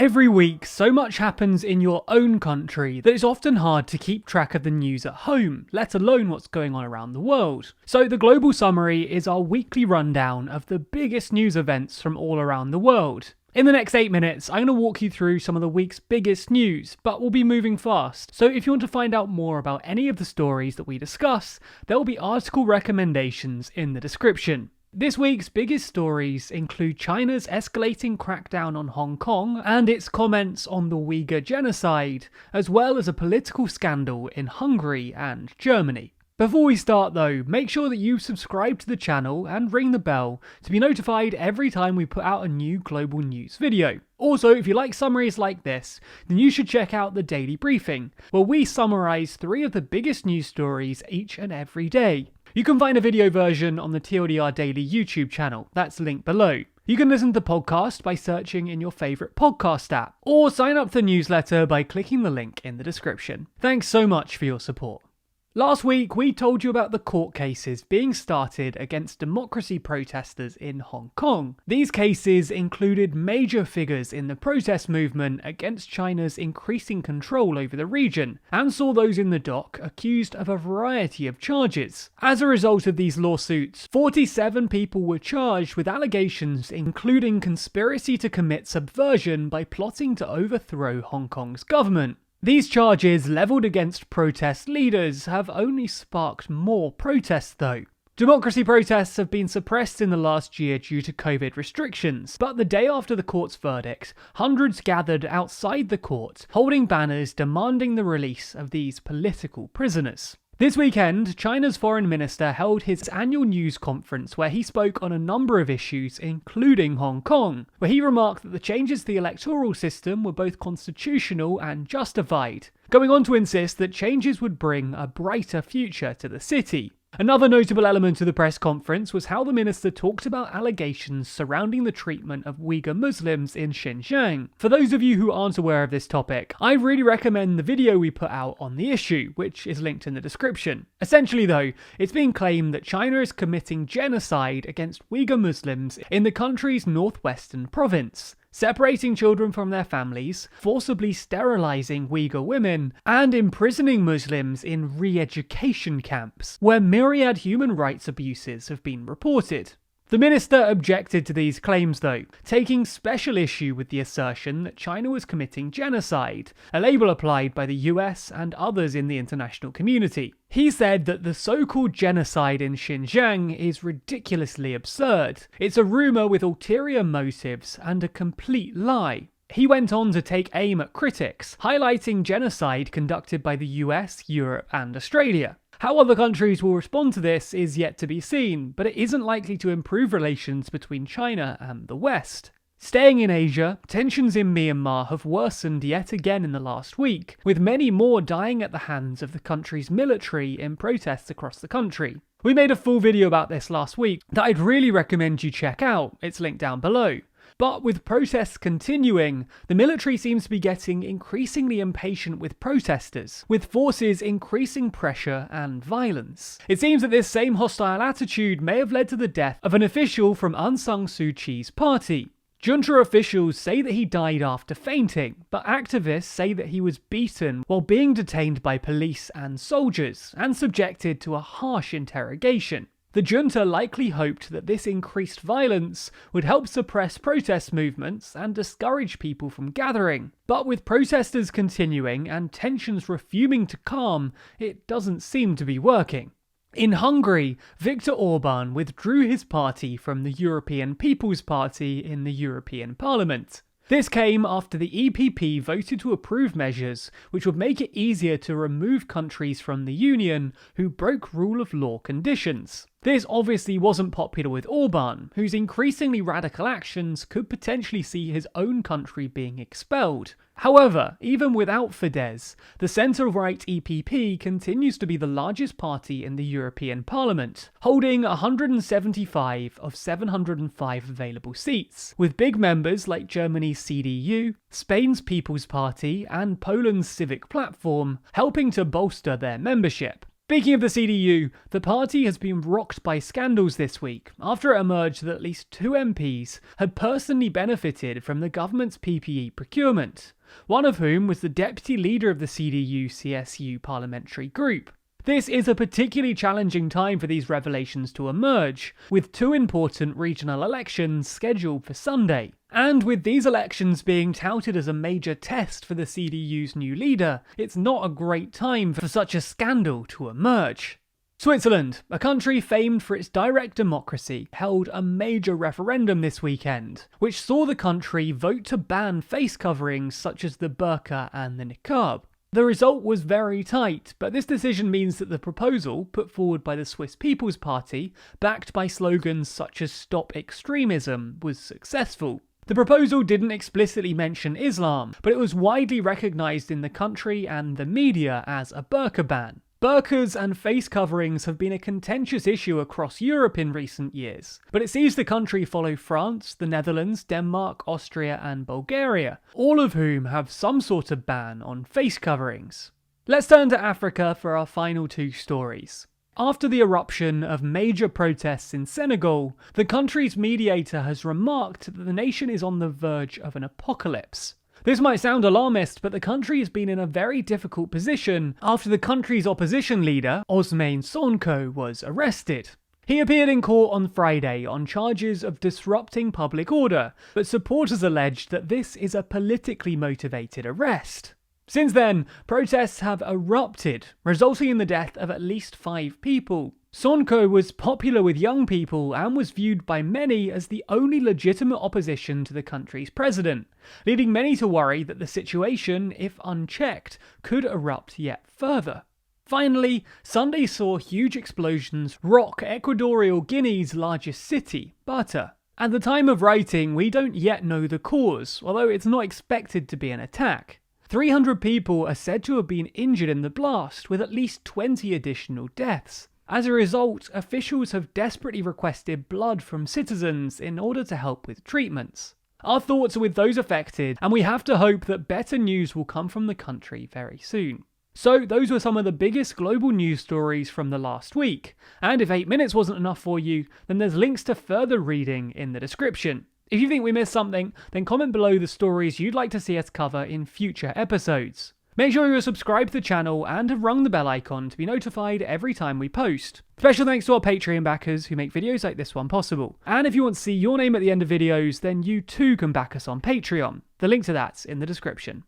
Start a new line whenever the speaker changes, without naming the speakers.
Every week, so much happens in your own country that it's often hard to keep track of the news at home, let alone what's going on around the world. So the Global Summary is our weekly rundown of the biggest news events from all around the world. In the next 8 minutes, I'm going to walk you through some of the week's biggest news, but we'll be moving fast. So if you want to find out more about any of the stories that we discuss, there will be article recommendations in the description. This week's biggest stories include China's escalating crackdown on Hong Kong and its comments on the Uighur genocide, as well as a political scandal in Hungary and Germany. Before we start though, make sure that you subscribe to the channel and ring the bell to be notified every time we put out a new global news video. Also, if you like summaries like this, then you should check out the Daily Briefing, where we summarise 3 of the biggest news stories each and every day. You can find a video version on the TLDR Daily YouTube channel, that's linked below. You can listen to the podcast by searching in your favourite podcast app, or sign up to the newsletter by clicking the link in the description. Thanks so much for your support. Last week, we told you about the court cases being started against democracy protesters in Hong Kong. These cases included major figures in the protest movement against China's increasing control over the region, and saw those in the dock accused of a variety of charges. As a result of these lawsuits, 47 people were charged with allegations including conspiracy to commit subversion by plotting to overthrow Hong Kong's government. These charges, levelled against protest leaders, have only sparked more protests though. Democracy protests have been suppressed in the last year due to COVID restrictions, but the day after the court's verdict, hundreds gathered outside the court, holding banners demanding the release of these political prisoners. This weekend, China's foreign minister held his annual news conference where he spoke on a number of issues, including Hong Kong, where he remarked that the changes to the electoral system were both constitutional and justified, going on to insist that changes would bring a brighter future to the city. Another notable element of the press conference was how the minister talked about allegations surrounding the treatment of Uighur Muslims in Xinjiang. For those of you who aren't aware of this topic, I really recommend the video we put out on the issue, which is linked in the description. Essentially though, it's being claimed that China is committing genocide against Uighur Muslims in the country's northwestern province, separating children from their families, forcibly sterilising Uighur women, and imprisoning Muslims in re-education camps, where myriad human rights abuses have been reported. The minister objected to these claims though, taking special issue with the assertion that China was committing genocide, a label applied by the US and others in the international community. He said that the so-called genocide in Xinjiang is ridiculously absurd. It's a rumour with ulterior motives and a complete lie. He went on to take aim at critics, highlighting genocide conducted by the US, Europe and Australia. How other countries will respond to this is yet to be seen, but it isn't likely to improve relations between China and the West. Staying in Asia, tensions in Myanmar have worsened yet again in the last week, with many more dying at the hands of the country's military in protests across the country. We made a full video about this last week that I'd really recommend you check out, it's linked down below. But with protests continuing, the military seems to be getting increasingly impatient with protesters, with forces increasing pressure and violence. It seems that this same hostile attitude may have led to the death of an official from Aung San Suu Kyi's party. Junta officials say that he died after fainting, but activists say that he was beaten while being detained by police and soldiers, and subjected to a harsh interrogation. The junta likely hoped that this increased violence would help suppress protest movements and discourage people from gathering. But with protesters continuing and tensions refusing to calm, it doesn't seem to be working. In Hungary, Viktor Orban withdrew his party from the European People's Party in the European Parliament. This came after the EPP voted to approve measures which would make it easier to remove countries from the Union who broke rule of law conditions. This obviously wasn't popular with Orban, whose increasingly radical actions could potentially see his own country being expelled. However, even without Fidesz, the centre-right EPP continues to be the largest party in the European Parliament, holding 175 of 705 available seats, with big members like Germany's CDU, Spain's People's Party, and Poland's Civic Platform helping to bolster their membership. Speaking of the CDU, the party has been rocked by scandals this week after it emerged that at least 2 MPs had personally benefited from the government's PPE procurement, one of whom was the deputy leader of the CDU-CSU parliamentary group. This is a particularly challenging time for these revelations to emerge, with 2 important regional elections scheduled for Sunday. And with these elections being touted as a major test for the CDU's new leader, it's not a great time for such a scandal to emerge. Switzerland, a country famed for its direct democracy, held a major referendum this weekend, which saw the country vote to ban face coverings such as the BURQA and the niqab. The result was very tight, but this decision means that the proposal, put forward by the Swiss People's Party, backed by slogans such as Stop Extremism, was successful. The proposal didn't explicitly mention Islam, but it was widely recognised in the country and the media as a burqa ban. Burqas and face coverings have been a contentious issue across Europe in recent years, but it sees the country follow France, the Netherlands, Denmark, Austria and Bulgaria, all of whom have some sort of ban on face coverings. Let's turn to Africa for our final 2 stories. After the eruption of major protests in Senegal, the country's mediator has remarked that the nation is on the verge of an apocalypse. This might sound alarmist, but the country has been in a very difficult position after the country's opposition leader, Ousmane Sonko, was arrested. He appeared in court on Friday on charges of disrupting public order, but supporters alleged that this is a politically motivated arrest. Since then, protests have erupted, resulting in the death of at least 5 people. Sonko was popular with young people and was viewed by many as the only legitimate opposition to the country's president, leading many to worry that the situation, if unchecked, could erupt yet further. Finally, Sunday saw huge explosions rock Equatorial Guinea's largest city, Bata. At the time of writing, we don't yet know the cause, although it's not expected to be an attack. 300 people are said to have been injured in the blast, with at least 20 additional deaths. As a result, officials have desperately requested blood from citizens in order to help with treatments. Our thoughts are with those affected, and we have to hope that better news will come from the country very soon. So those were some of the biggest global news stories from the last week, and if 8 minutes wasn't enough for you, then there's links to further reading in the description. If you think we missed something, then comment below the stories you'd like to see us cover in future episodes. Make sure you're subscribed to the channel and have rung the bell icon to be notified every time we post. Special thanks to our Patreon backers who make videos like this one possible. And if you want to see your name at the end of videos, then you too can back us on Patreon. The link to that's in the description.